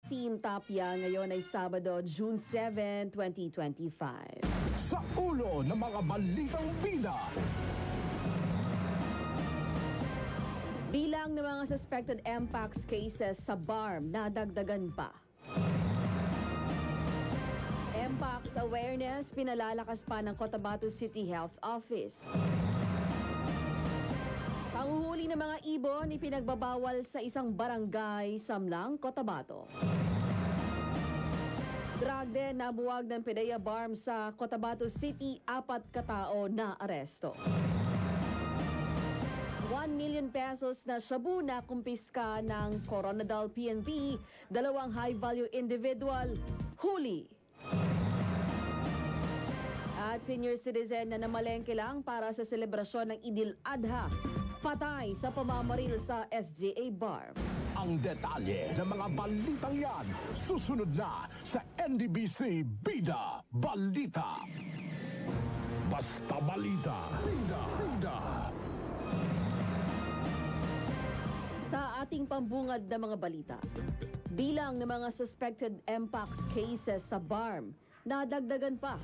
Team Tapia ngayon ay Sabado, June 7, 2025. Sa ulo ng mga balitang bida. Bilang ng mga suspected Mpox cases sa BARM nadagdagan pa. Mpox awareness pinalalakas pa ng Cotabato City Health Office. Panguhuli ng mga ibon ipinagbabawal sa isang barangay, Samlang, Cotabato. Drug din nabuwag ng PDEA BARM sa Cotabato City, 4 katao na aresto. 1 million pesos na shabu na kumpiska ng Coronadal PNP, 2 high-value individual, huli. At senior citizen na namalengke lang para sa selebrasyon ng Idil Adha, patay sa pamamaril sa SGA BARM. Ang detalye ng mga balitang yan, susunod na sa NDBC Bida Balita. Basta balita. Bida. Bida. Sa ating pambungad na mga balita, bilang ng mga suspected Mpox cases sa BARM, nadagdagan pa.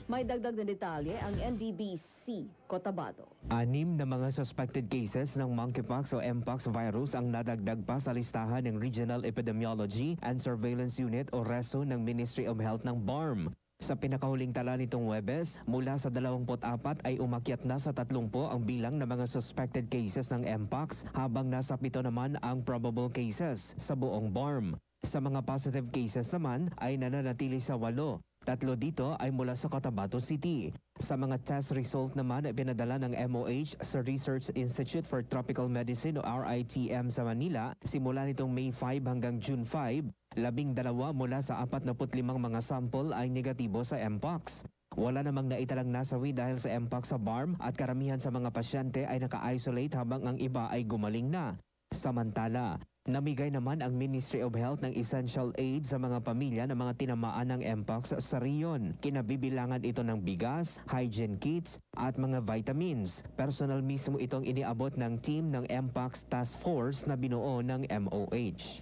May dagdag na detalye ang NDBC Cotabato. 6 na mga suspected cases ng monkeypox o Mpox virus ang nadagdag pa sa listahan ng Regional Epidemiology and Surveillance Unit o RESO ng Ministry of Health ng BARM. Sa pinakahuling tala nitong Huwebes, mula sa 24 ay umakyat na sa 30 ang bilang ng mga suspected cases ng Mpox, habang nasa 7 naman ang probable cases sa buong BARM. Sa mga positive cases naman ay nananatili sa 8. 3 dito ay mula sa Cotabato City. Sa mga test result naman ay pinadala ng MOH sa Research Institute for Tropical Medicine o RITM sa Manila simula nitong May 5 hanggang June 5. 12 mula sa 45 mga sample ay negatibo sa Mpox. Wala namang naitalang nasawi dahil sa Mpox sa BARM at karamihan sa mga pasyente ay naka-isolate habang ang iba ay gumaling na. Samantala, namigay naman ang Ministry of Health ng essential aid sa mga pamilya ng mga tinamaan ng Mpox sa riyon. Kinabibilangan ito ng bigas, hygiene kits at mga vitamins. Personal mismo itong iniabot ng team ng Mpox Task Force na binuo ng MOH.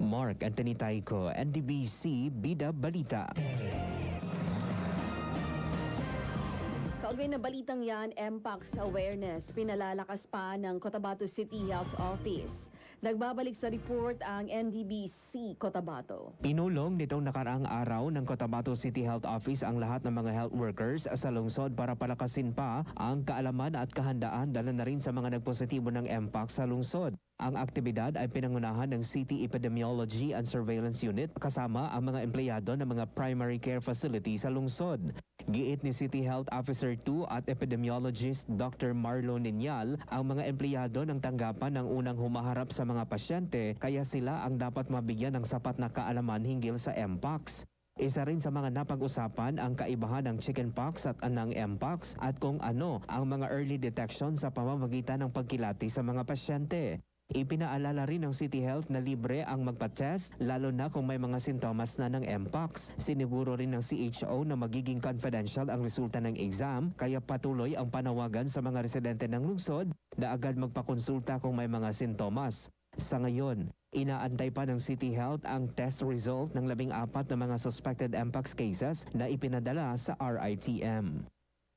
Mark Anthony Tayco, NDBC Bida Balita. Sa ugnay na balitang yan, Mpox awareness pinalalakas pa ng Cotabato City Health Office. Nagbabalik sa report ang NDBC Cotabato. Pinulong nitong nakaraang araw ng Cotabato City Health Office ang lahat ng mga health workers sa lungsod para palakasin pa ang kaalaman at kahandaan dala na rin sa mga nagpositibo ng Mpox sa lungsod. Ang aktibidad ay pinangunahan ng City Epidemiology and Surveillance Unit kasama ang mga empleyado ng mga primary care facility sa lungsod. Giit ni City Health Officer 2 at Epidemiologist Dr. Marlo Ninyal, ang mga empleyado ng tanggapan ng unang humaharap sa mga pasyente kaya sila ang dapat mabigyan ng sapat na kaalaman hinggil sa Mpox. Isa rin sa mga napag-usapan ang kaibahan ng chickenpox at anang Mpox at kung ano ang mga early detection sa pamamagitan ng pagkilati sa mga pasyente. Ipinaalala rin ng City Health na libre ang magpa-test lalo na kung may mga sintomas na ng Mpox. Siniguro rin ng CHO na magiging confidential ang resulta ng exam kaya patuloy ang panawagan sa mga residente ng lungsod na agad magpakonsulta kung may mga sintomas. Sa ngayon, inaantay pa ng City Health ang test result ng 14 na mga suspected Mpox cases na ipinadala sa RITM.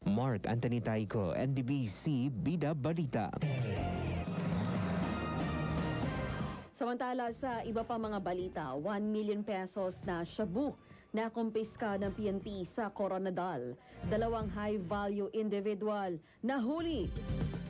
Mark Anthony Tayco, NDBC Bida Balita. Samantala sa iba pa mga balita, 1 million pesos na shabu na kumpiska ng PNP sa Coronadal. 2 high-value individual na huli.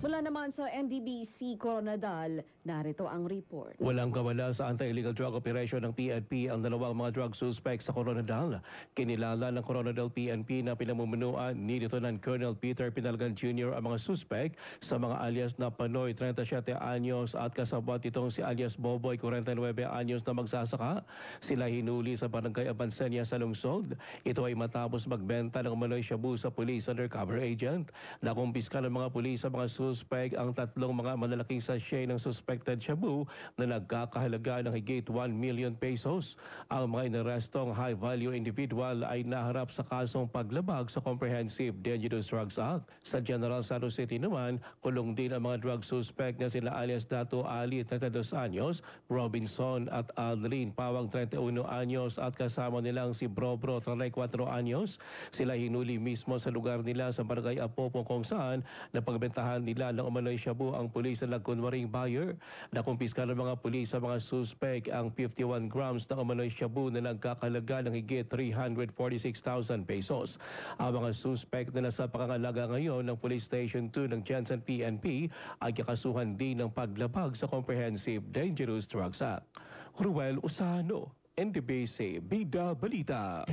Mula naman sa NDBC Coronadal, narito ang report. Walang kawala sa anti-illegal drug operation ng PNP ang 2 mga drug suspects sa Coronadal. Kinilala ng Coronadal PNP na pinamumunuan ni Lieutenant Colonel Peter Pinalgan Jr. ang mga suspect sa mga alias na Panoy, 37 anyos at kasabwat itong si alias Boboy, 49 anyos na magsasaka. Sila hinuli sa Barangay Abansenia sa lungsod. Ito ay matapos magbenta ng umano'y shabu sa police undercover agent. Nakumpiska ng mga pulis sa mga suspect ang tatlong mga malalaking sachet ng suspected shabu na nagkakahalaga ng higit 1 million pesos. Ang mga inarestong high-value individual ay naharap sa kasong paglabag sa Comprehensive Dangerous Drugs Act. Sa General Santos City naman, kulong din ang mga drug suspect na sila alias Dato Ali, 32 anyos, Robinson at Aldrin Pawang, 31 anyos at kasama nilang si Brobro, 34 anyos. Sila hinuli mismo sa lugar nila sa Barangay Apopo kung saan napagbentahan nila ng umano'y shabu ang pulis na nagkunwaring buyer. Nakumpiska ng mga pulis sa mga suspect ang 51 grams ng umano'y shabu na nagkakalaga ng higit 346,000 pesos. Ang mga suspect na nasa pangangalaga ngayon ng Police Station 2 ng Jensen PNP ay kakasuhan din ng paglabag sa Comprehensive Dangerous Drugs Act. Ruel Usano, NDBC, Bida Balita.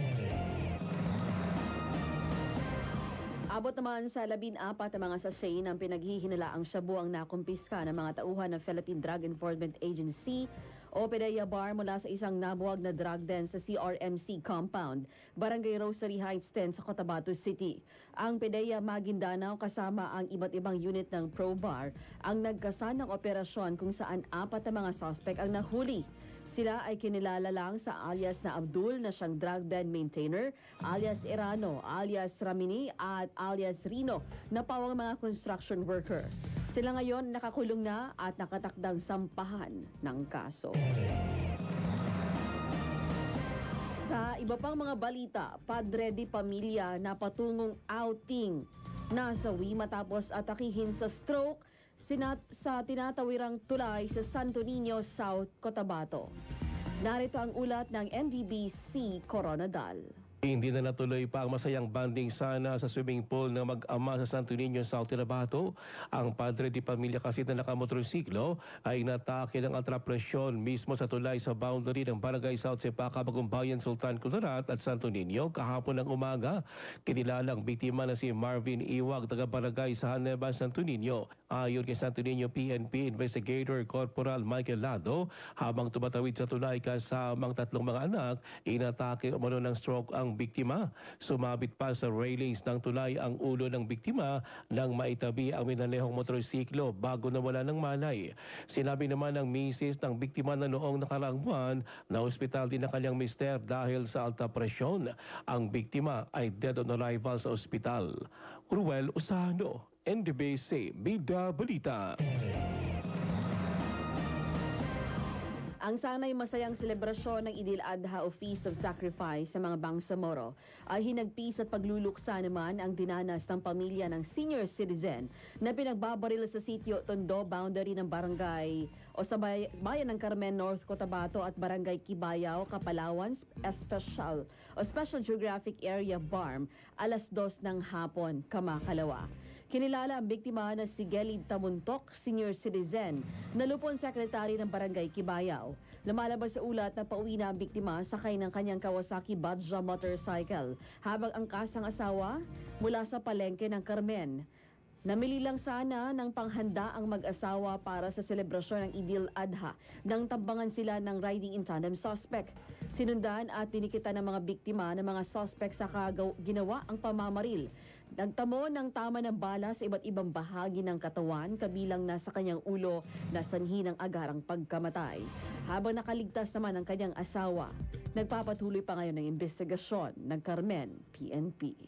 Abot naman sa 14 na mga sachet ng pinaghihinalaang shabu ang nakumpiska ng mga tauhan ng Philippine Drug Enforcement Agency o PDEA Bar mula sa isang nabuwag na drug den sa CRMC compound, Barangay Rosary Heights 10 sa Cotabato City. Ang PDEA Maguindanao kasama ang iba't ibang unit ng ProBar ang nagkasanang operasyon kung saan 4 na mga suspect ang nahuli. Sila ay kinilala lang sa alias na Abdul na siyang drug den maintainer, alias Irano, alias Ramini at alias Rino na pawang mga construction worker. Sila ngayon nakakulong na at nakatakdang sampahan ng kaso. Sa iba pang mga balita, Padre de Pamilya na patungong outing nasawi matapos atakihin sa stroke sa tinatawirang tulay sa Santo Niño, South Cotabato. Narito ang ulat ng NDBC Coronadal. Hindi na natuloy pa ang masayang banding sana sa swimming pool ng mag-ama sa Santo Niño, South Cotabato. Ang Padre de Pamilya kasi na nakamotorsiklo ay inatake ng atrapresyon mismo sa tulay sa boundary ng Barangay South Sepaca, Bagumbayan, Sultan Kudarat at Santo Niño kahapon ng umaga. Kinilalang biktima na si Marvin Iwag, taga-barangay sa Haneba, Santo Niño. Ayon kay Santo Niño PNP Investigator Corporal Michael Lado, habang tumatawid sa tulay kasamang tatlong mga anak, inatake umano ng stroke ang biktima. Sumabit pa sa railings ng tulay ang ulo ng biktima nang maitabi ang minanehong motorsiklo bago nawala ng malay. Sinabi naman ng misis ng biktima na noong nakaraang buwan na ospital din ang kanyang mister dahil sa alta presyon. Ang biktima ay dead on arrival sa ospital. Ruel Usano, NDBC, Bida Balita. Ang sanay masayang selebrasyon ng Idil Adha o Feast of Sacrifice sa mga Bangsamoro ay hinagpis at pagluluksa naman ang dinanas ng pamilya ng senior citizen na pinagbabaril sa sitio Tondo, boundary ng barangay o sa bayan ng Carmen, North Cotabato at Barangay Kibayaw, Kapalawan, Special Geographic Area BARM, alas 2 ng hapon, Kamakalawa. Kinilala ang biktima na si Gelid Tamuntok, senior citizen, na lupon sekretary ng Barangay Kibayaw. Lumalabas sa ulat na pauwi na ang biktima sakay ng kanyang Kawasaki Badja motorcycle habang ang kasang asawa mula sa palengke ng Carmen. Namili lang sana ng panghanda ang mag-asawa para sa selebrasyon ng Idil Adha nang tambangan sila ng riding in tandem suspect. Sinundan at tinikita ng mga biktima ng mga suspect sa ginawa ang pamamaril. Nagtamo ng tama ng bala sa iba't ibang bahagi ng katawan kabilang nasa kanyang ulo na sanhi ng agarang pagkamatay. Habang nakaligtas naman ang kanyang asawa, nagpapatuloy pa ngayon ng investigasyon ng Carmen PNP.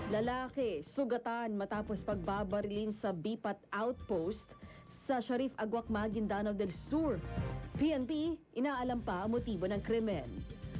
Lalaki, sugatan matapos pagbabarilin sa Bipat Outpost sa Sharif Agwak, Maguindanao del Sur. PNP, inaalam pa ang motibo ng krimen.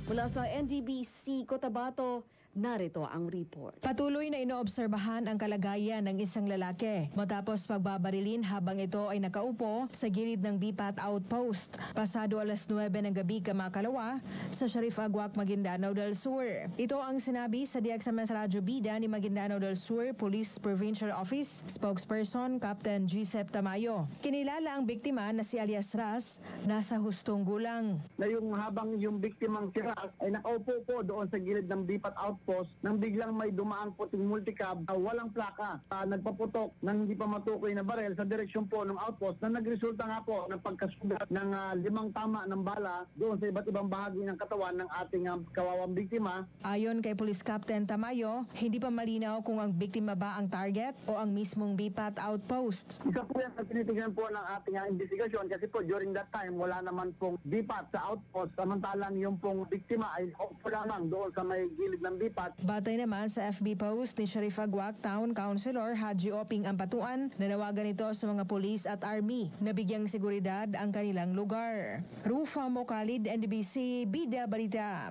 Mula sa NDBC Cotabato, narito ang report. Patuloy na inoobserbahan ang kalagayan ng isang lalaki matapos pagbabarilin habang ito ay nakaupo sa gilid ng Bipat Outpost pasado alas 9 ng gabi Kamakalawa sa Sharif Agwak, Maguindanao del Sur. Ito ang sinabi sa DXMS Radyo Bida ni Maguindanao del Sur Police Provincial Office spokesperson Captain Giuseppe Tamayo. Kinilala ang biktima na si alias Ras, nasa hustong gulang. Na yung habang yung biktimang si Ras ay nakaupo po doon sa gilid ng Bipat Outpost outpost nang biglang may dumaang puting multicab na walang plaka. Nagpaputok ng hindi pa matukoy na barel sa direksyon po ng outpost na nagresulta nga po ng pagkasugat ng 5 tama ng bala doon sa iba't ibang bahagi ng katawan ng ating kawawang biktima. Ayon kay Police Captain Tamayo, hindi pa malinaw kung ang biktima ba ang target o ang mismong BPAT outpost. Isa po yan ang tinitingnan po ng ating investigasyon kasi po during that time wala naman pong BPAT sa outpost, samantalang yung pong biktima ay po lamang doon sa may gilid ng BPAT. Batay naman sa FB post ni Sharif Agwak Town Councilor Haji Oping Ampatuan, nanawagan ito sa mga pulis at army na bigyang seguridad ang kanilang lugar. Rufa Mokalid, NDBC, Bida Balita.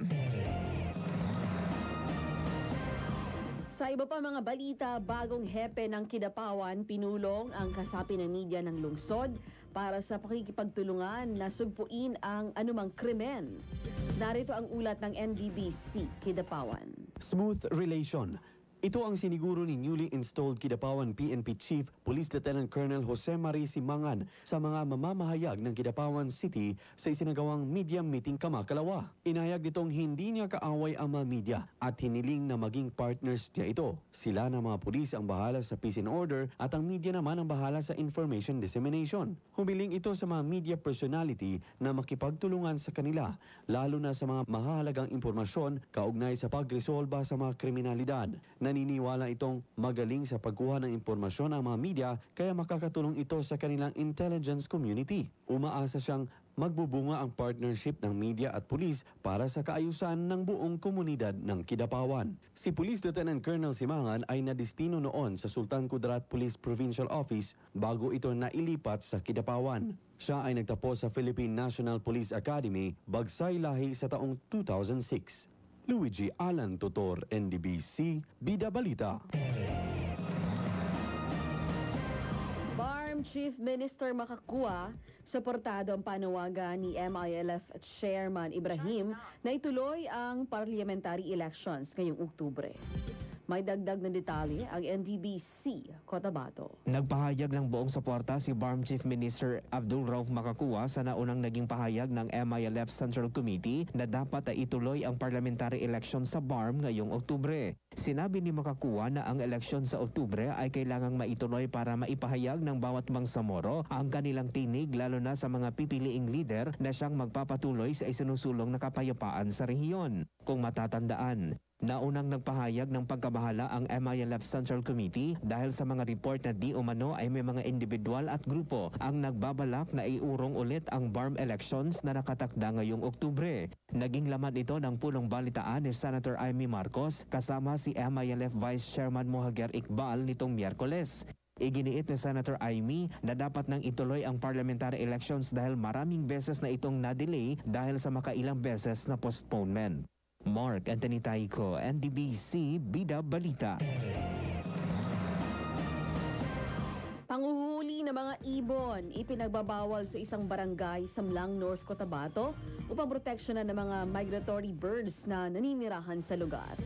Sa iba pa mga balita, bagong hepe ng Kidapawan pinulong ang kasapi ng media ng lungsod para sa pakikipagtulungan na sugpuin ang anumang krimen. Narito ang ulat ng NDBC Kidapawan. Smooth relation. Ito ang siniguro ni newly installed Kidapawan PNP Chief Police Lieutenant Colonel Jose Marie Simangan sa mga mamamahayag ng Kidapawan City sa isinagawang media meeting kamakalawa. Inahayag nitong hindi niya kaaway ang mga media at hiniling na maging partners niya ito. Sila na mga pulis ang bahala sa peace and order at ang media naman ang bahala sa information dissemination. Humiling ito sa mga media personality na makipagtulungan sa kanila, lalo na sa mga mahahalagang impormasyon kaugnay sa pagresolba sa mga kriminalidad. Naniniwala itong magaling sa pagkuha ng impormasyon ang mga media kaya makakatulong ito sa kanilang intelligence community. Umaasa siyang magbubunga ang partnership ng media at pulis para sa kaayusan ng buong komunidad ng Kidapawan. Si Police Lieutenant Colonel Simangan ay nadistino noon sa Sultan Kudarat Police Provincial Office bago ito nailipat sa Kidapawan. Siya ay nagtapos sa Philippine National Police Academy, Bagsay Lahi sa taong 2006. Luigi Alan Tutor, NDBC, Bida Balita. BARM Chief Minister Makakua, suportado ang panawagan ni MILF Chairman Ibrahim na ituloy ang parliamentary elections ngayong Oktubre. May dagdag na detalye ang NDBC Cotabato. Nagpahayag ng buong suporta si BARM Chief Minister Abdul Rauf Makakua sa naunang naging pahayag ng MILF Central Committee na dapat ay ituloy ang parliamentary election sa BARM ngayong Oktubre. Sinabi ni Makakua na ang eleksyon sa Oktubre ay kailangang maituloy para maipahayag ng bawat Bangsamoro ang kanilang tinig lalo na sa mga pipiliing leader na siyang magpapatuloy sa isinusulong na kapayapaan sa rehiyon. Kung matatandaan, naunang nagpahayag ng pagkabahala ang MILF Central Committee dahil sa mga report na di umano ay may mga individual at grupo ang nagbabalak na iurong ulit ang BARM elections na nakatakda ngayong Oktubre. Naging laman ito ng pulong balitaan ni Senator Amy Marcos kasama si MILF Vice Chairman Mohager Iqbal nitong Miyerkules. Iginiit ni Senator Amy na dapat nang ituloy ang parliamentary elections dahil maraming beses na itong na-delay dahil sa makailang beses na postponement. Mark Anthony Taico, NDBC, Bida Balita. Panguhuli ng mga ibon ipinagbabawal sa isang barangay sa Mlang, North Cotabato upang proteksyonan ng mga migratory birds na naninirahan sa lugar.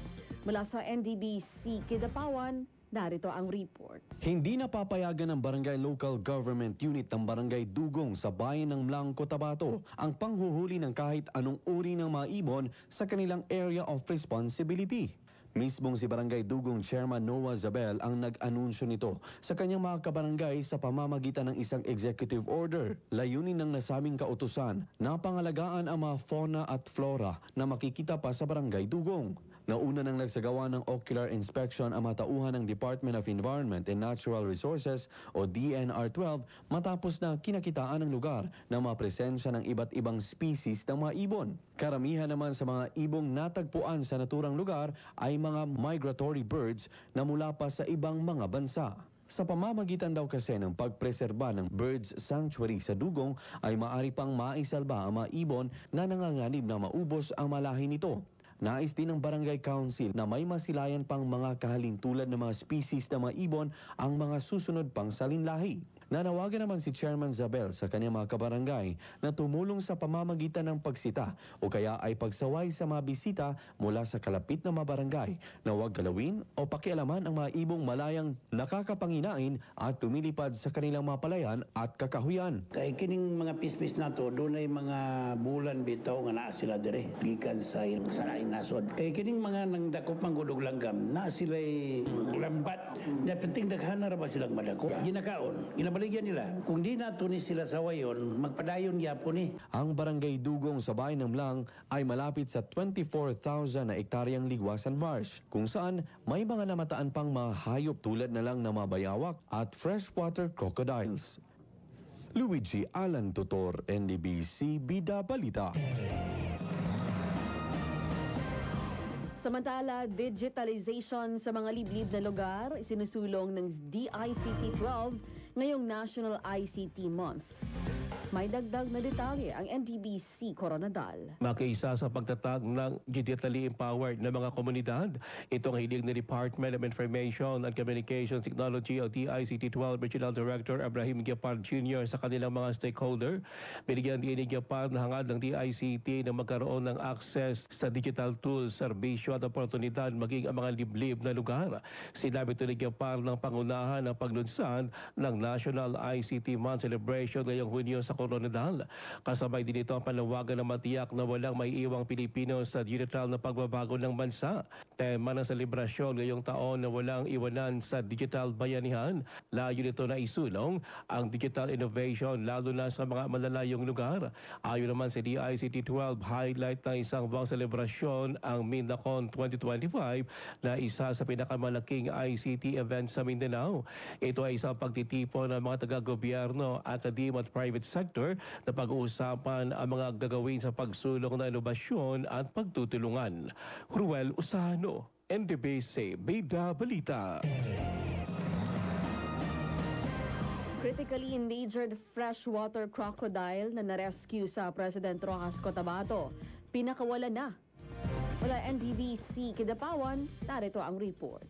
Mula sa NDBC Kidapawan, narito ang report. Hindi napapayagan ng Barangay Local Government Unit ng Barangay Dugong sa bayan ng Mlang, Cotabato ang panghuhuli ng kahit anong uri ng mga ibon sa kanilang area of responsibility. Mismong si Barangay Dugong Chairman Noah Zabel ang nag-anunsyo nito sa kanyang mga kabarangay sa pamamagitan ng isang executive order. Layunin ng nasabing kautusan na pangalagaan ang mga fauna at flora na makikita pa sa Barangay Dugong. Nauna nang nagsagawa ng ocular inspection ang mga tauhan ng Department of Environment and Natural Resources o DNR-12 matapos na kinakitaan ng lugar ng mga presensya ng iba't ibang species ng mga ibon. Karamihan naman sa mga ibong natagpuan sa naturang lugar ay mga migratory birds na mula pa sa ibang mga bansa. Sa pamamagitan daw kasi ng pagpreserba ng Birds Sanctuary sa Dugong ay maaari pang maisalba ang mga ibon na nanganganib na maubos ang malahi nito. Nais din ng Barangay Council na may masilayan pang mga kahalintulad ng mga species ng mga ibon ang mga susunod pang salinlahi. Nanawagan naman si Chairman Zabel sa kanyang mga kabarangay na tumulong sa pamamagitan ng pagsita o kaya ay pagsaway sa mga bisita mula sa kalapit na mga barangay na huwag galawin o pakialaman ang mga ibong malayang nakakapanginain at tumilipad sa kanilang mga palayan at kakahuyan. Kay kining mga pispis nato doon ay mga bulan bitaw nga naa sila dire gikan sa laing nasod. Kay kining mga nang dakop manggudog langgam na sila lambat nya penting daghana ra ba silang madako. Ginakaon, ginabaligyan nila. Kung di nato ni sila sawayon, magpadayon gyapon ni. Ang barangay Dugong sa Bayan ng Blang ay malapit sa 24,000 na ektaryang ligwasan marsh kung saan may mga namataan pang mga hayop tulad na lang ng mga bayawak at freshwater crocodiles. Luigi Alan Tutor, NDBC Bida Balita. Samantala, digitalization sa mga liblib na lugar sinusulong ng DICT-12 ngayong National ICT Month. May dagdag na detalye ang NDBC Coronadal. Makiisa sa pagtatag ng digitally empowered na mga komunidad. Ito ang hilig ni Department of Information and Communications Technology o DICT-12 Regional Director Abraham Gyapar Jr. sa kanilang mga stakeholder. Binigyan din ni Gyapar na hangad ng DICT na magkaroon ng access sa digital tools, serbisyo at oportunidad maging ang mga liblib na lugar. Sinabi ito ni Gyapar ng pangunahan ng paglunsad ng National ICT Month Celebration ngayong Hunyo sa Coronadal. Kasabay din ito ang panawagan na matiyak na walang may iwang Pilipino sa digital na pagbabago ng bansa. Tema ng selebrasyon ngayong taon na walang iwanan sa digital bayanihan. Layo nito na isulong ang digital innovation lalo na sa mga malalayong lugar. Ayon naman sa DICT-12, highlight ng isang buwang selebrasyon ang Mindacon 2025 na isa sa pinakamalaking ICT event sa Mindanao. Ito ay isang pagtitipon ng mga taga-gobyerno, akademya at private sector na pag-uusapan ang mga gagawin sa pagsulong ng inobasyon at pagtutulungan. Ruel Usano, NDBC Bida Balita. Critically endangered freshwater crocodile na narescue sa President Rojas Cotabato. Pinakawala na. Mula NDBC Kidapawan, narito ang report.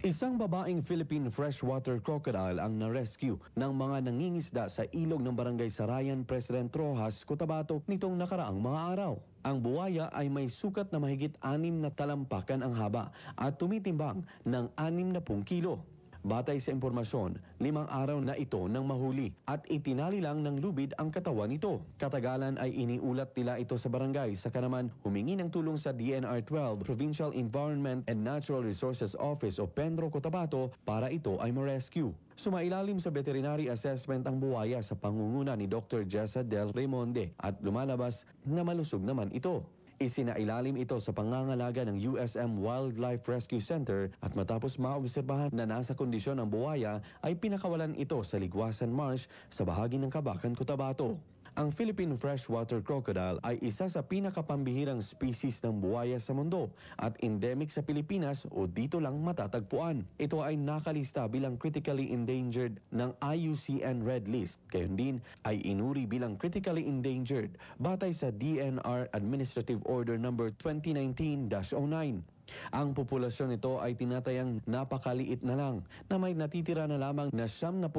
Isang babaeng Philippine freshwater crocodile ang na-rescue ng mga nangingisda sa ilog ng barangay Sarayan, President Rojas, Cotabato nitong nakaraang mga araw. Ang buwaya ay may sukat na mahigit 6 na talampakan ang haba at tumitimbang ng 60 kilo. Batay sa impormasyon, 5 araw na ito nang mahuli at itinali lang ng lubid ang katawan nito. Katagalan ay iniulat nila ito sa barangay sa kanaman humingi ng tulong sa DNR-12 Provincial Environment and Natural Resources Office o PENRO Cotabato para ito ay ma-rescue. Sumailalim sa veterinary assessment ang buwaya sa pangunguna ni Dr. Jessa Del Raimonde at lumalabas na malusog naman ito. Isinailalim ito sa pangangalaga ng USM Wildlife Rescue Center at matapos maobserbahan na nasa kondisyon ang buwaya ay pinakawalan ito sa Ligwasan Marsh sa bahagi ng Kabakan, Cotabato. Ang Philippine freshwater crocodile ay isa sa pinakapambihirang species ng buwaya sa mundo at endemic sa Pilipinas o dito lang matatagpuan. Ito ay nakalista bilang critically endangered ng IUCN Red List. Gayon din ay inuri bilang critically endangered batay sa DNR Administrative Order No. 2019-09. Ang populasyon nito ay tinatayang napakaliit na lang na may natitira na lamang na 72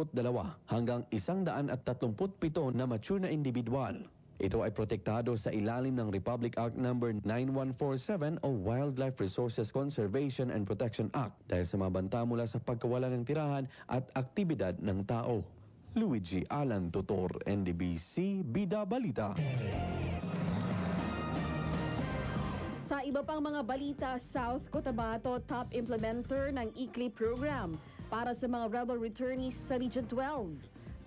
hanggang 137 na mature na individual. Ito ay protektado sa ilalim ng Republic Act No. 9147 o Wildlife Resources Conservation and Protection Act dahil sa mabanta mula sa pagkawala ng tirahan at aktibidad ng tao. Luigi Alan Tutor, NDBC Bida Balita. Sa iba pang mga balita, South Cotabato top implementer ng ICLI program para sa mga rebel returnees sa Region 12.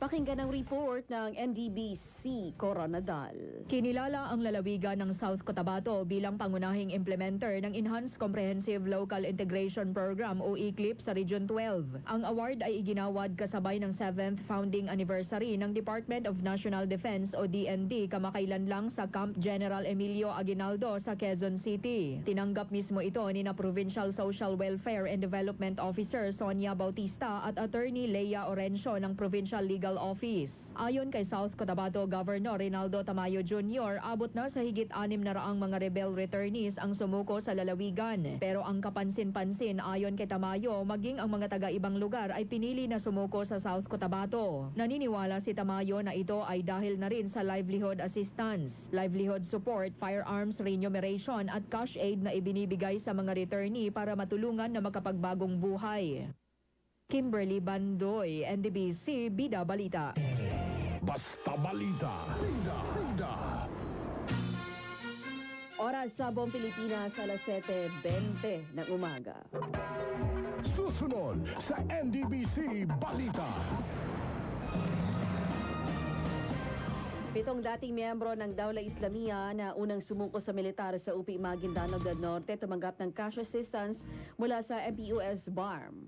Pakinggan ang report ng NDBC Coronadal. Kinilala ang lalawigan ng South Cotabato bilang pangunahing implementer ng Enhanced Comprehensive Local Integration Program o ECLIP sa Region 12. Ang award ay iginawad kasabay ng 7th founding anniversary ng Department of National Defense o DND kamakailan lang sa Camp General Emilio Aguinaldo sa Quezon City. Tinanggap mismo ito ni na Provincial Social Welfare and Development Officer Sonia Bautista at Attorney Leia Orencio ng Provincial Legal Legal Office. Ayon kay South Cotabato Governor Rinaldo Tamayo Jr., abot na sa higit 600 mga rebel returnees ang sumuko sa lalawigan. Pero ang kapansin-pansin ayon kay Tamayo, maging ang mga taga-ibang lugar ay pinili na sumuko sa South Cotabato. Naniniwala si Tamayo na ito ay dahil na rin sa livelihood assistance, livelihood support, firearms remuneration at cash aid na ibinibigay sa mga returnee para matulungan na makapagbagong buhay. Kimberly Bandoy, NDBC, Bida Balita. Basta balita. Bida. Bida. Oras sa buong Pilipinas, alas 7:20 ng umaga. Susunod sa NDBC Balita. 7 dating miyembro ng Dawla Islamia na unang sumuko sa militar sa UP Maguindanao del Norte tumanggap ng cash assistance mula sa MPUS BARM.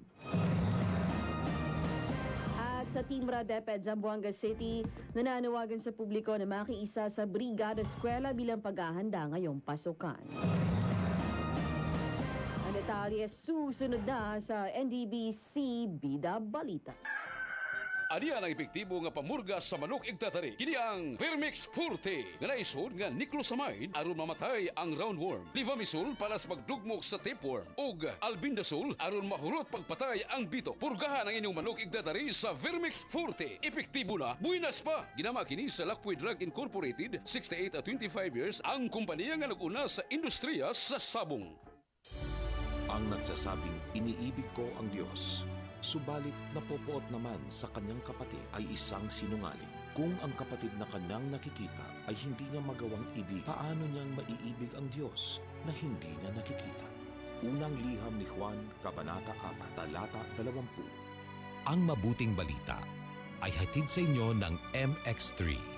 At sa Timra DepEd, Zamboanga City, nananawagan sa publiko na makiisa sa Brigada Eskwela bilang paghahanda ngayong pasukan. Ang detalye susunod na sa NDBC Bida Balita. Aniya ang epektibo nga pamurga sa manok igtatari. Kini ang Vermix Forte nga naisod nga niclosamide aron mamatay ang roundworm. Livamisol para sa pagdugmok sa tapeworm ug albendazole aron mahurot pagpatay ang bito. Purgahan ang inyong manok igtatari sa Vermix Forte. Epektibo na, buinas pa. Ginama kini sa Lakwood Drug Incorporated, 68 at 25 years ang kumpanya nga nag-una sa industriya sa sabong. Ang nagsasabing iniibig ko ang Diyos, subalit napopoot naman sa kanyang kapatid ay isang sinungaling. Kung ang kapatid na kanyang nakikita ay hindi niya magawang ibig, paano niyang maiibig ang Diyos na hindi niya nakikita? Unang liham ni Juan, Kabanata 4, Talata 20. Ang mabuting balita ay hatid sa inyo ng MX3.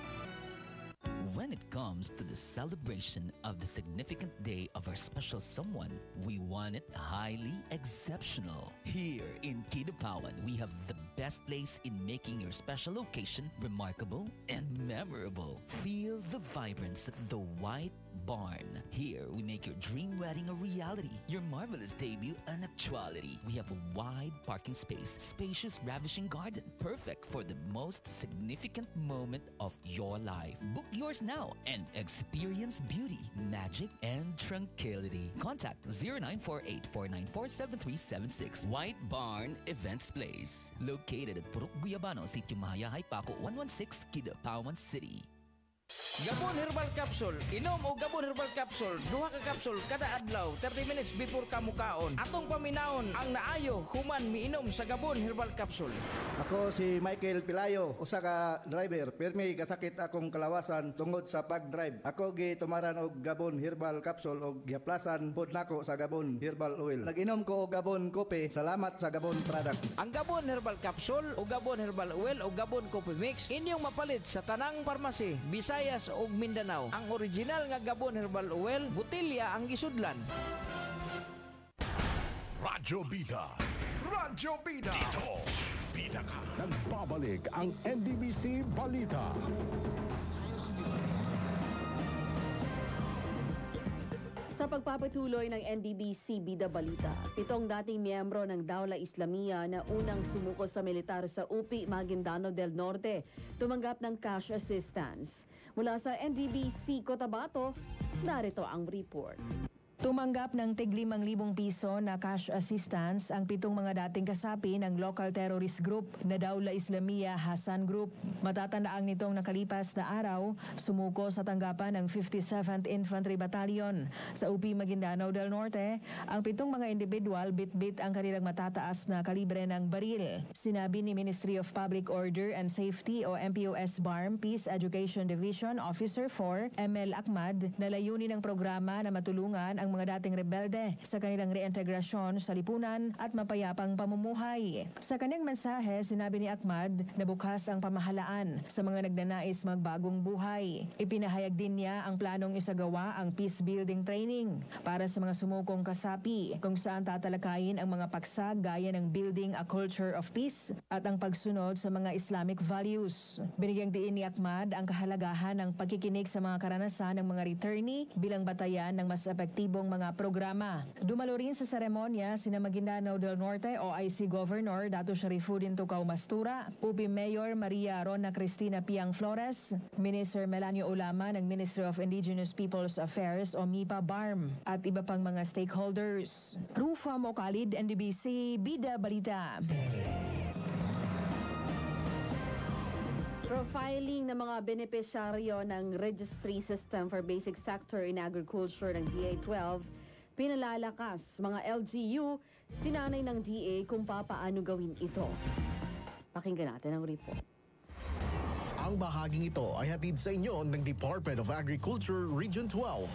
When it comes to the celebration of the significant day of our special someone, we want it highly exceptional. Here in Kidapawan, we have the best place in making your special occasion remarkable and memorable. Feel the vibrance of the White Barn. Here, we make your dream wedding a reality, your marvelous debut an actuality. We have a wide parking space, spacious, ravishing garden, perfect for the most significant moment of your life. Book yours now and experience beauty, magic, and tranquility. Contact 0948-494-7376. White Barn Events Place. Located at Purok Guyabano, Sitio Mahayahay, Paco 116, Kidapawan City. Gabon Herbal Capsule. Inom o Gabon Herbal Capsule. Duha ka capsule kada adlaw 30 minutes before ka mukaon. Atong paminaon ang naayo human miinom sa Gabon Herbal Capsule. Ako si Michael Pilayo, usa ka driver. Permi kasakit akong kalawasan tungod sa pag-drive. Ako gitumaran og Gabon Herbal Capsule og giaplasan pod nako sa Gabon Herbal Oil. Nag-inom ko og Gabon Coffee. Salamat sa Gabon product. Ang Gabon Herbal Capsule o Gabon Herbal Oil o Gabon Coffee Mix inyong mapalit sa tanang parmasi, Visayas ug Mindanao. Ang original nga Gabon Herbal Oil, butilya ang gisudlan. Radyo Bida. Radyo Bida. Dito, Bida ka. Nagbabalik ang NDBC Balita. Sa pagpapatuloy ng NDBC Bida Balita, 7 dating miyembro ng Dawla Islamia na unang sumuko sa militar sa UP Maguindanao del Norte tumanggap ng cash assistance. Mula sa NDBC Cotabato, narito ang report. Tumanggap ng tig 5,000 piso na cash assistance ang 7 mga dating kasapi ng local terrorist group na Dawla Islamia Hassan Group. Matatandaang nitong nakalipas na araw, sumuko sa tanggapan ng 57th Infantry Battalion sa UP Maguindanao del Norte ang 7 mga individual bit-bit ang kanilang matataas na kalibre ng baril. Sinabi ni Ministry of Public Order and Safety o MPUS BARM Peace Education Division Officer 4 ML Ahmad na layunin ng programa na matulungan ang mga dating rebelde sa kanilang reintegrasyon sa lipunan at mapayapang pamumuhay. Sa kanyang mensahe, sinabi ni Ahmad na bukas ang pamahalaan sa mga nagnanais magbagong buhay. Ipinahayag din niya ang planong isagawa ang peace building training para sa mga sumukong kasapi kung saan tatalakayin ang mga paksa gaya ng building a culture of peace at ang pagsunod sa mga Islamic values. Binigyang diin ni Ahmad ang kahalagahan ng pagkikinig sa mga karanasan ng mga returnee bilang batayan ng mas epektibong nitong mga programa. Dumalo rin sa seremonya sina Maguindanao del Norte OIC Governor Dato Sharifudin Tukaw Mastura, UP Mayor Maria Rona Cristina Piang Flores, Minister Melanio Ulama ng Ministry of Indigenous Peoples Affairs o MIPA BARM at iba pang mga stakeholders. Rufa Mokalid, NDBC, Bida Balita. Profiling ng mga benepisyaryo ng Registry System for Basic Sector in Agriculture ng DA-12, pinalalakas mga LGU, sinanay ng DA kung papaano gawin ito. Pakinggan natin ang report. Ang bahaging ito ay hatid sa inyo ng Department of Agriculture Region 12.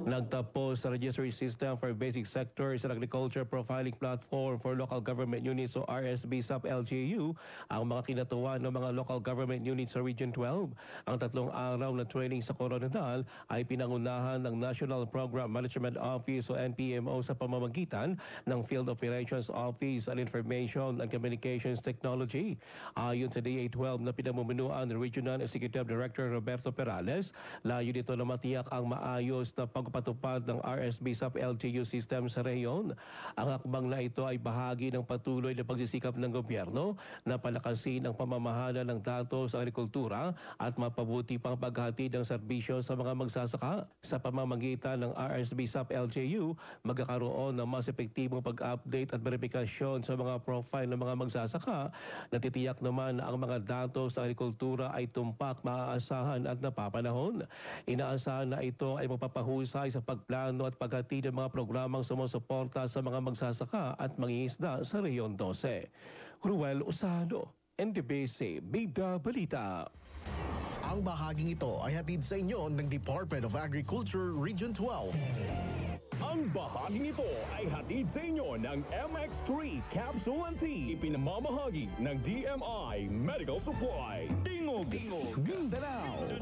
Nagtapos sa Registry System for Basic Sectors and Agriculture Profiling Platform for Local Government Units o RSB sub-LGU ang mga kinatuwa ng mga local government units sa Region 12. Ang 3 araw na training sa Coronadal ay pinangunahan ng National Program Management Office o NPMO sa pamamagitan ng Field Operations Office and Information and Communications Technology. Ayon sa DA-12 na pinamumunuan ng Regional Executive Director Roberto Perales, layo dito na matiyak ang maayos na pagpatupad ng RSB sub-LGU system sa rehiyon. Ang hakbang na ito ay bahagi ng patuloy na pagsisikap ng gobyerno na palakasin ang pamamahala ng datos sa agrikultura at mapabuti pang paghatid ng serbisyo sa mga magsasaka. Sa pamamagitan ng RSB sub-LGU, magkakaroon ng mas epektibong pag-update at verifikasyon sa mga profile ng mga magsasaka. Natitiyak naman na ang mga datos sa agrikultura ay tumpak, maaasahan at napapanahon. Inaasahan na ito ay magpapahusay sa pagplano at paghatid ng mga programang sumusuporta sa mga magsasaka at mangingisda sa Rehiyon 12. Ruel Usado, NDBC, Bida Balita. Ang bahaging ito ay hatid sa inyo ng Department of Agriculture Region 12. Ang bahaging ito ay hatid sa inyo ng MX3 Capsule and Tea, ipinamamahagi ng DMI Medical Supply. Tingog, Mindanao.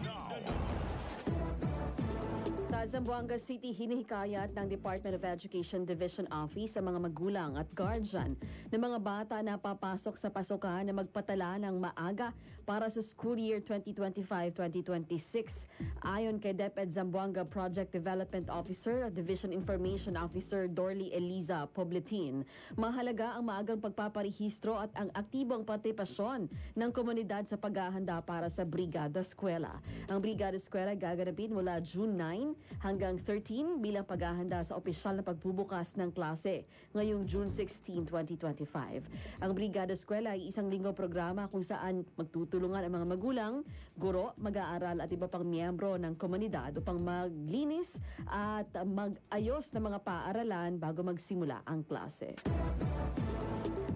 Sa Zamboanga City, hinihikayat ng Department of Education Division Office sa mga magulang at guardian ng mga bata na papasok sa pasukan na magpatala ng maaga para sa school year 2025-2026. Ayon kay DepEd Zamboanga Project Development Officer at Division Information Officer Dorly Eliza Pobletin, mahalaga ang maagang pagpaparehistro at ang aktibong partisipasyon ng komunidad sa paghahanda para sa Brigada Eskwela. Ang Brigada Eskwela gaganapin mula June 9 hanggang 13 bilang paghahanda sa opisyal na pagbubukas ng klase ngayong June 16, 2025. Ang Brigada Eskwela ay isang linggo programa kung saan magtutulungan ang mga magulang, guro, mag-aaral at iba pang miyembro ng komunidad upang maglinis at mag-ayos ng mga paaralan bago magsimula ang klase.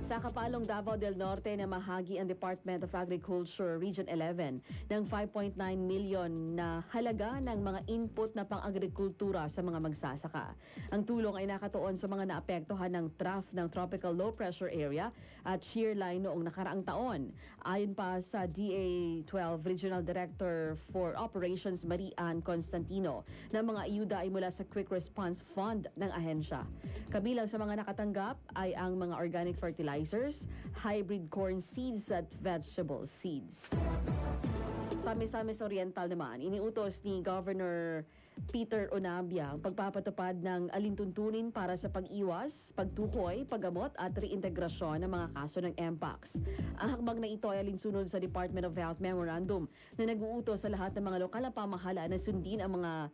Sa Kapalong, Davao del Norte na mahagi ang Department of Agriculture Region 11 ng 5.9 million na halaga ng mga input na pang-agrikultura sa mga magsasaka. Ang tulong ay nakatuon sa mga naapektuhan ng trough ng Tropical Low Pressure Area at shear line noong nakaraang taon. Ayon pa sa DA-12 Regional Director for Operations Marie-Ann Constantino na mga ayuda ay mula sa Quick Response Fund ng ahensya. Kabilang sa mga nakatanggap ay ang mga organic fertilizers, hybrid corn seeds at vegetable seeds. Sa Misamis Oriental naman, iniutos ni Governor Peter Onabia ang pagpapatupad ng alintuntunin para sa pag-iwas, pagtukoy, paggamot at reintegrasyon ng mga kaso ng MPOX. Ang hakbang na ito ay alinsunod sa Department of Health Memorandum na nag-uutos sa lahat ng mga lokal na pamahalaan na sundin ang mga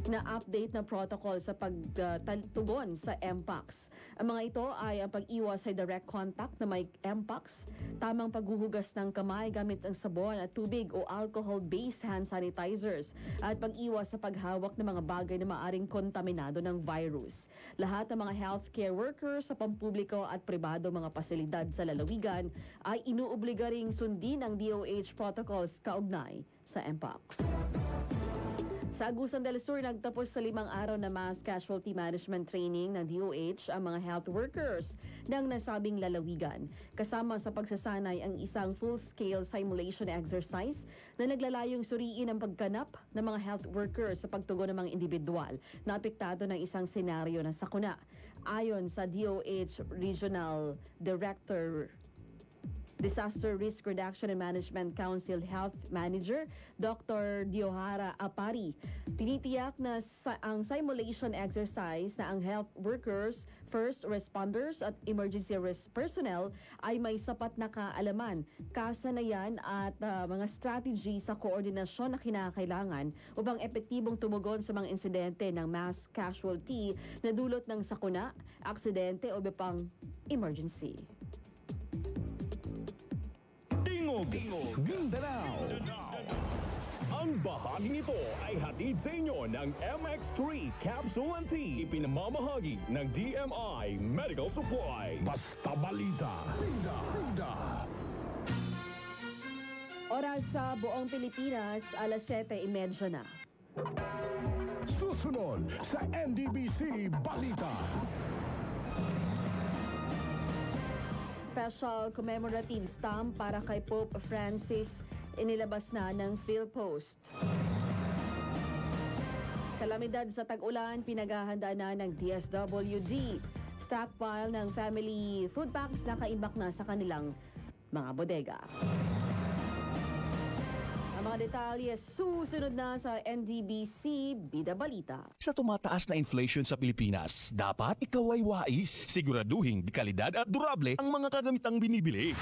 na-update na protocol sa pagtugon sa MPOX. Ang mga ito ay ang pag-iwas sa direct contact na may MPOX, tamang paghuhugas ng kamay gamit ang sabon at tubig o alcohol-based hand sanitizers, at pag-iwas sa paghawak ng mga bagay na maaring kontaminado ng virus. Lahat ng mga healthcare workers sa pampubliko at pribado mga pasilidad sa lalawigan ay inuobliga ring sundin ang DOH protocols kaugnay sa MPOX. Sa Agusan del Sur, nagtapos sa 5 araw na mass casualty management training ng DOH ang mga health workers ng nasabing lalawigan. Kasama sa pagsasanay ang isang full-scale simulation exercise na naglalayong suriin ang pagganap ng mga health workers sa pagtugon ng mga individual na apektado ng isang senaryo ng sakuna. Ayon sa DOH Regional Director Disaster Risk Reduction and Management Council Health Manager, Dr. Diohara Apari. Tinitiyak na ang simulation exercise na ang health workers, first responders at emergency risk personnel ay may sapat na kaalaman, kasanayan at mga strategy sa koordinasyon na kinakailangan upang epektibong tumugon sa mga insidente ng mass casualty na dulot ng sakuna, aksidente o iba pang emergency. Tingog, Mindanao. Ang bahaging ito ay hatid sa inyo ng MX3 Capsule and Tea. Ipinamamahagi ng DMI Medical Supply. Basta balita. Oras sa buong Pilipinas, alas 7:30 na. Susunod sa NDBC Balita. Special commemorative stamp para kay Pope Francis inilabas na ng PhilPost. Kalamidad sa tag-ulan, pinaghahandaan na ng DSWD. Stockpile ng family food packs nakaimbak na sa kanilang mga bodega. Ang mga detalye susunod na sa NDBC Bida Balita. Sa tumataas na inflation sa Pilipinas, dapat ikaw ay wais. Siguraduhin di kalidad at durable ang mga kagamitang binibili.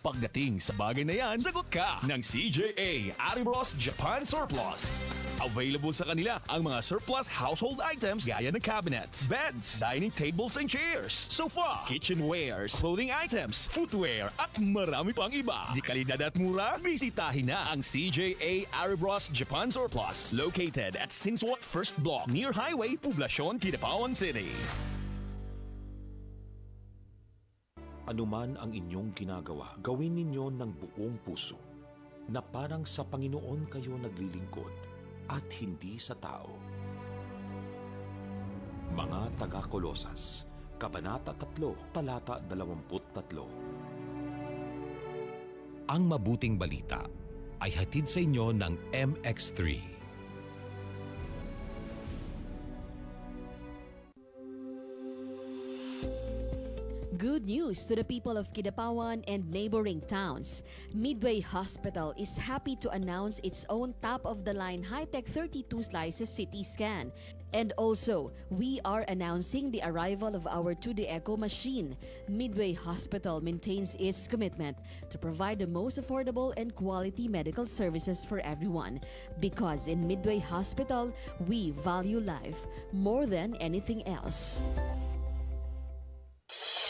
Pagdating sa bagay na yan, sagot ka ng CJA Aribros Japan Surplus. Available sa kanila ang mga surplus household items gaya ng cabinets, beds, dining tables and chairs, sofa, kitchenwares, clothing items, footwear at marami pang iba. Di kalidad at mura, bisitahin na ang CJA Aribros Japan Surplus. Located at Sinswat First Block near Highway, Poblacion, Kidapawan City. Anuman ang inyong ginagawa, gawin ninyo ng buong puso na parang sa Panginoon kayo naglilingkod at hindi sa tao. Mga taga-Kolosas, Kabanata 3, Talata 23. Ang mabuting balita ay hatid sa inyo ng MX3. Good news to the people of Kidapawan and neighboring towns. Midway Hospital is happy to announce its own top-of-the-line high-tech 32 slices CT scan. And also, we are announcing the arrival of our 2D Echo machine. Midway Hospital maintains its commitment to provide the most affordable and quality medical services for everyone. Because in Midway Hospital, we value life more than anything else.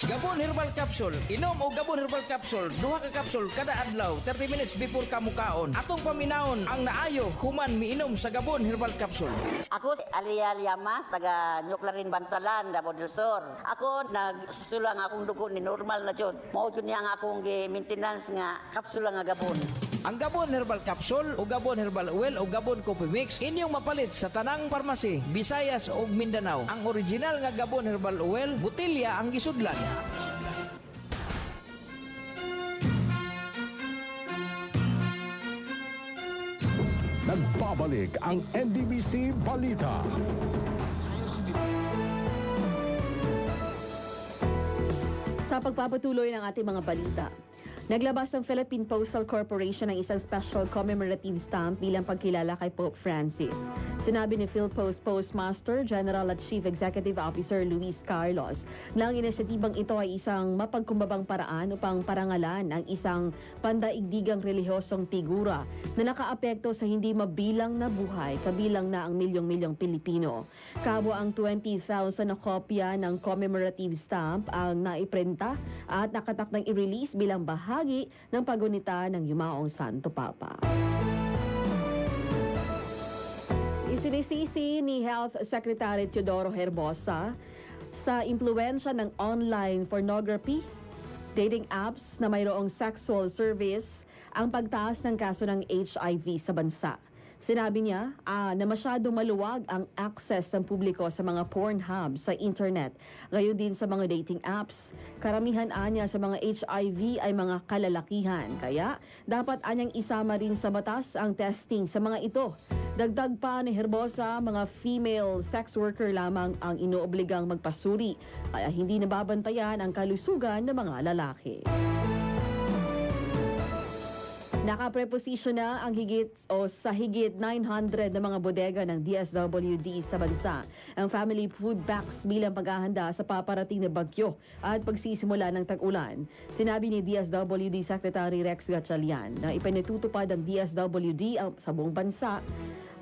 Gabon Herbal Capsule. Inom o Gabon Herbal Capsule. Duha ka capsule kada adlaw, 30 minutes before ka mukaon. Atong paminahon ang naayo human miinom sa Gabon Herbal Capsule. Ako si Alia Liamas, taga Nuklarin Bansalan, Davao del Sur. Ako nagsusulang akong dugo ni normal na jud. Mao jud niya ang akong maintenance nga kapsula nga Gabon. Ang Gabon Herbal Capsule o Gabon Herbal Oil o Gabon Coffee Mix inyong mapalit sa tanang parmasi, Visayas o Mindanao. Ang original nga Gabon Herbal Oil, butilya ang gisudlan. Nagbabalik ang NDBC Balita. Sa pagpapatuloy ng ating mga balita, naglabas ang Philippine Postal Corporation ng isang special commemorative stamp bilang pagkilala kay Pope Francis. Sinabi ni PhilPost Postmaster General at Chief Executive Officer Luis Carlos na ang inisyatibang ito ay isang mapagkumbabang paraan upang parangalan ang isang pandaigdigang relihiyosong figura na nakaapekto sa hindi mabilang na buhay, kabilang na ang milyong-milyong Pilipino. Kabo ang 20,000 na kopya ng commemorative stamp ang naiprenta at nakatakdang i-release bilang bahagi ng pagunita ng Yumaong Santo Papa. Isinisisi ni Health Secretary Teodoro Herbosa sa impluwensya ng online pornography, dating apps na mayroong sexual service ang pagtaas ng kaso ng HIV sa bansa. Sinabi niya na masyadong maluwag ang access ng publiko sa mga porn hubs sa internet, gayon din sa mga dating apps. Karamihan anya sa mga HIV ay mga kalalakihan, kaya dapat anyang isama rin sa batas ang testing sa mga ito. Dagdag pa ni Herbosa, mga female sex worker lamang ang inoobligang magpasuri, kaya hindi nababantayan ang kalusugan ng mga lalaki. Nakapreposisyon na ang sa higit 900 na mga bodega ng DSWD sa bansa ang family food packs bilang paghahanda sa paparating na bagyo at pagsisimula ng tag-ulan. Sinabi ni DSWD Secretary Rex Gatchalian na ipinatutupad ng DSWD sa buong bansa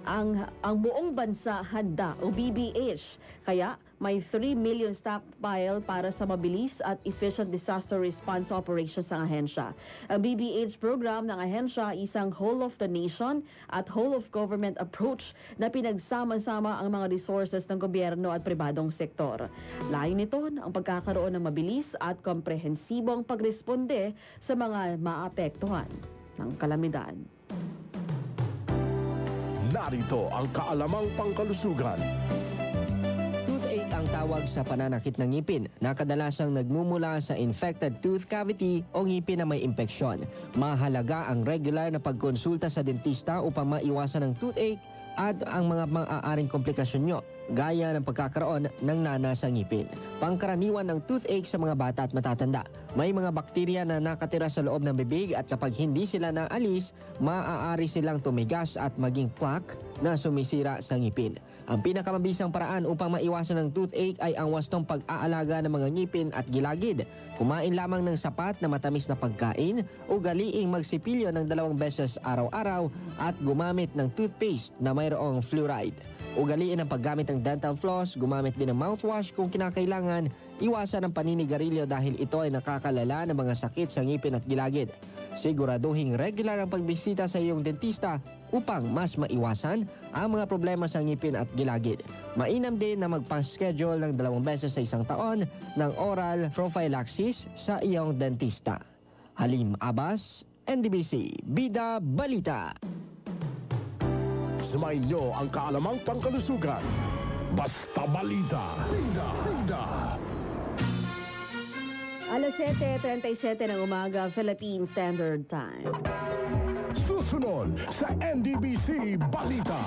ang buong bansa handa o BBH. Kaya may 3 million stockpile para sa mabilis at efficient disaster response operations ng ahensya. Ang BBH program ng ahensya ay isang whole of the nation at whole of government approach na pinagsama-sama ang mga resources ng gobyerno at pribadong sektor. Layo nito ang pagkakaroon ng mabilis at komprehensibong pagresponde sa mga maapektuhan ng kalamidad. Narito ang kaalamang pangkalusugan. Toothache ang tawag sa pananakit ng ngipin na kadalasang nagmumula sa infected tooth cavity o ngipin na may impeksyon. Mahalaga ang regular na pagkonsulta sa dentista upang maiwasan ang toothache at ang mga maaaring komplikasyon nyo, gaya ng pagkakaroon ng nana sa ngipin. Pangkaraniwan ng toothache sa mga bata at matatanda. May mga bakterya na nakatira sa loob ng bibig at kapag hindi sila naalis, maaari silang tumigas at maging plaque na sumisira sa ngipin. Ang pinakamabisang paraan upang maiwasan ang toothache ay ang wastong pag-aalaga ng mga ngipin at gilagid. Kumain lamang ng sapat na matamis na pagkain, ugaliing magsipilyo ng 2 beses araw-araw at gumamit ng toothpaste na mayroong fluoride. Ugaliin ang paggamit ng dental floss, gumamit din ng mouthwash kung kinakailangan, iwasan ang paninigarilyo dahil ito ay nakakalala ng mga sakit sa ngipin at gilagid. Siguraduhing regular ang pagbisita sa iyong dentista upang mas maiwasan ang mga problema sa ngipin at gilagid. Mainam din na magpa-schedule ng 2 beses sa isang taon ng oral prophylaxis sa iyong dentista. Halim Abbas, NDBC, Bida Balita. Sumayin nyo ang kaalamang pangkalusugan. Basta Balita. Bida. Alas 7:37 ng umaga, Philippine Standard Time. Susunod sa NDBC Balita.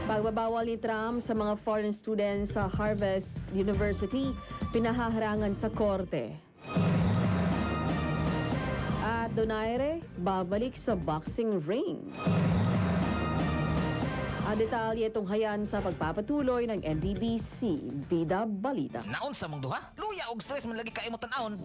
Pagbabawal ni Trump sa mga foreign students sa Harvard University, pinahaharangan sa korte. At Donaire, babalik sa boxing ring. Ang detalye tunghayan sa pagpapatuloy ng NDBC Bida Balita. Naon sa mong duha? Luya og stress man lagi kay mo tan-aon.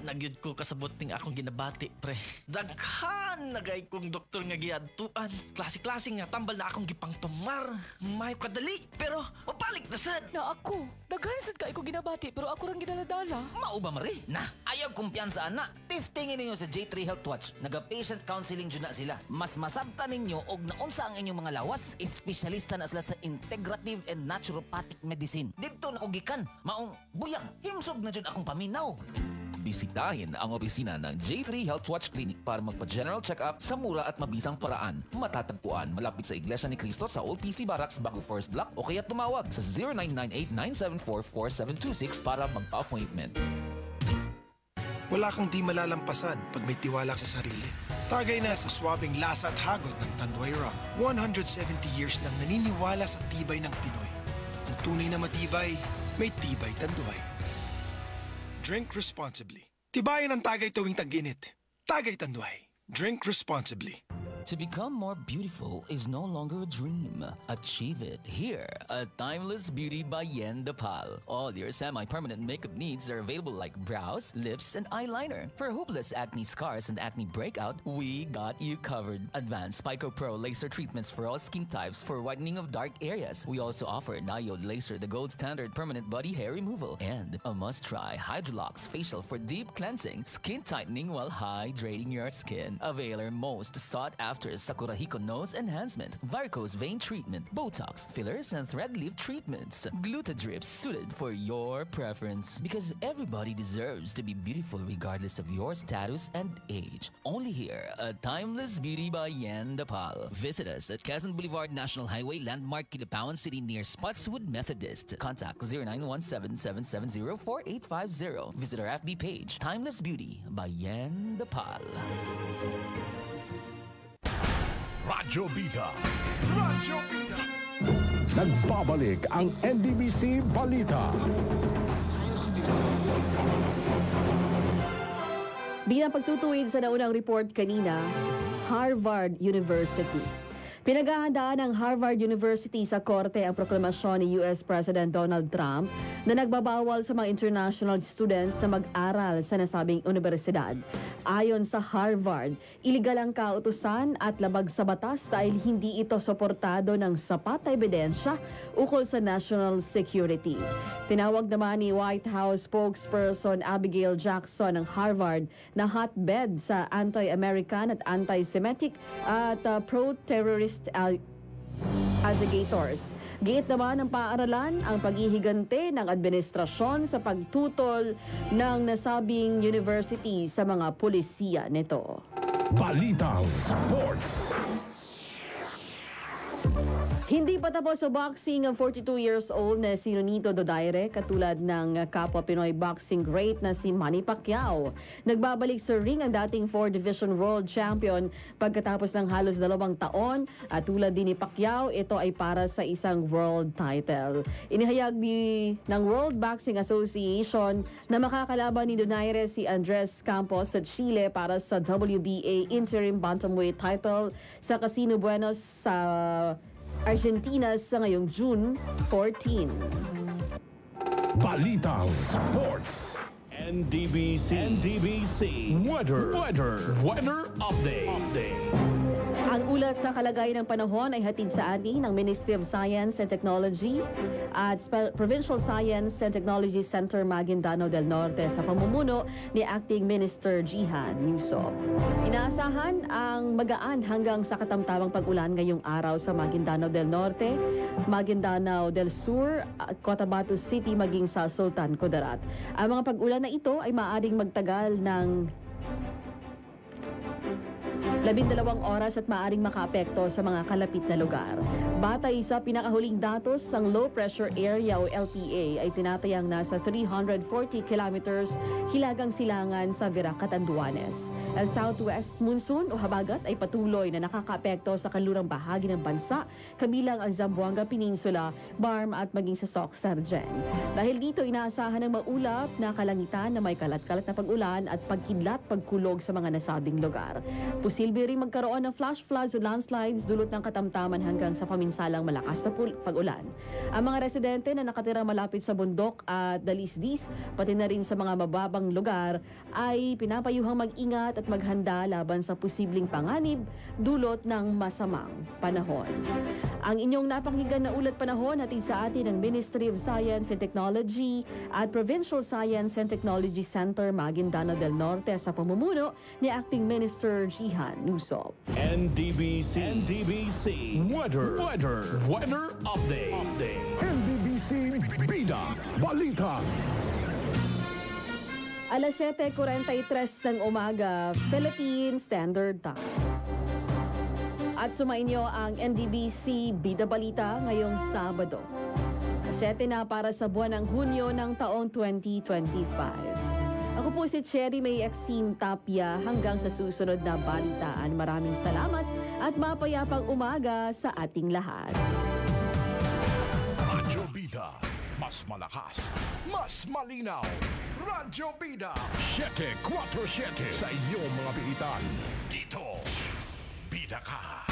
Nagyud ko kasabot ning akong ginabati, pre. Daghan nagay kong doktor nga giadtuan. Klase-klase nga tambal na akong gipangtumar. May kadali, pero mapalik na sad. Na ako, daghan sad kay ko ginabati pero ako rang gidala-dala. Mao ba mari? Na, ayaw kumpiyansa ana. Testingin ninyo sa J3 Health Watch. Naga-patient counseling jud na sila. Mas masabtan ninyo og naunsa ang inyong mga lawas. Espesyalista na sila sa integrative and naturopathic medicine. Dito na gikan, maong buyang, himsog na dyan akong paminaw. Bisitahin ang opisina ng J3 Health Watch Clinic para magpa-general check-up sa mura at mabisang paraan. Matatagpuan malapit sa Iglesia ni Cristo sa Old PC Barracks bago First Block o kaya tumawag sa 0998-974-4726 para magpa-appointment. Wala kang di malalampasan pag may tiwala sa sarili. Tagay na sa swabing lasa at hagod ng Tanduay Rum. 170 years nang naniniwala sa tibay ng Pinoy. Ang tunay na matibay, may tibay Tanduay. Drink responsibly. Tibayan ang Tagay tuwing tag-init. Tagay Tanduay. Drink responsibly. To become more beautiful is no longer a dream. Achieve it here at Timeless Beauty by Yen Dapal. All your semi-permanent makeup needs are available like brows, lips, and eyeliner. For hopeless acne scars and acne breakout, we got you covered. Advanced Pico Pro laser treatments for all skin types for whitening of dark areas. We also offer Diode Laser, the gold standard permanent body hair removal. And a must-try Hydrolox facial for deep cleansing, skin tightening while hydrating your skin. Avail our most sought-after Sakurahiko nose enhancement, varicose vein treatment, Botox, fillers, and thread leaf treatments. Glutadrips suited for your preference. Because everybody deserves to be beautiful regardless of your status and age. Only here at Timeless Beauty by Yen Dapal. Visit us at Quezon Boulevard National Highway, landmark Kidapawan City near Spotswood Methodist. Contact 0917-770-4850. Visit our FB page, Timeless Beauty by Yen Dapal. Radyo Bida. Radyo Bida. Nagbabalik ang NDBC Balita. Bilang pagtutuwid sa naunang report kanina, Harvard University. Pinaghahandaan ng Harvard University sa korte ang proklamasyon ni US President Donald Trump na nagbabawal sa mga international students na mag-aral sa nasabing universidad. Ayon sa Harvard, iligal ang kautusan at labag sa batas dahil hindi ito suportado ng sapat na ebidensya ukol sa national security. Tinawag naman ni White House spokesperson Abigail Jackson ng Harvard na hotbed sa anti-American at anti-Semitic at pro-terrorist agitator. Giit naman ng paaralan ang paghihigante ng administrasyon sa pagtutol ng nasabing university sa mga pulisiya nito. Balitang Sports. Hindi pa tapos sa boxing ang 42 years old na si Nonito Dodaire katulad ng kapwa Pinoy boxing great na si Manny Pacquiao. Nagbabalik sa ring ang dating 4-division world champion pagkatapos ng halos 2 taon at tulad din ni Pacquiao, ito ay para sa isang world title. Inihayag ng World Boxing Association na makakalaban ni Dodaire si Andres Campos sa Chile para sa WBA interim bantamweight title sa Casino Buenos sa Argentina sa ngayong June 14. Balitang Sports. NDBC Weather Update. Ang ulat sa kalagayan ng panahon ay hatid sa atin ng Ministry of Science and Technology at Provincial Science and Technology Center Maguindanao del Norte sa pamumuno ni Acting Minister Jihan Yusof. Inaasahan ang magaan hanggang sa katamtamang pag-ulan ngayong araw sa Maguindanao del Norte, Maguindanao del Sur, at Cotabato City maging sa Sultan Kudarat. Ang mga pag-ulan na ito ay maaaring magtagal ng 12 oras at maaaring makaapekto sa mga kalapit na lugar. Batay sa pinakahuling datos, ang low pressure area o LPA ay tinatayang nasa 340 kilometers hilagang silangan sa Virac, Catanduanes. Ang southwest monsoon o habagat ay patuloy na nakakaapekto sa kanlurang bahagi ng bansa, kabilang ang Zamboanga Peninsula, Barm at maging sa Soc-Sargen. Dahil dito inaasahan ng maulap na kalangitan na may kalat-kalat na pag-ulan at pagkidlat, pagkulog sa mga nasabing lugar. Posible rin magkaroon ng flash floods o landslides dulot ng katamtaman hanggang sa paminsalang malakas na pag-ulan. Ang mga residente na nakatira malapit sa bundok at dalisdis, pati na rin sa mga mababang lugar, ay pinapayuhang mag-ingat at maghanda laban sa posibleng panganib dulot ng masamang panahon. Ang inyong napakinggan na ulat panahon hatid sa atin ng Ministry of Science and Technology at Provincial Science and Technology Center Maguindanao del Norte sa pamumuno ni Acting Minister Jihan Yusof. NDBC Weather Update. NDBC Bida Balita. Alas 7:43 ng umaga, Philippine Standard Time. At sumainyo ang NDBC Bida Balita ngayong Sabado. 7 na para sa buwan ng Hunyo ng taong 2025. Ako po si Cherry May Exim Tapia hanggang sa susunod na balitaan. Maraming salamat at mapayapang umaga sa ating lahat. Radyo Bida, mas malakas, mas malinaw. Radyo Bida, 747 sa iyong mga bigitan. Dito, Bida ka.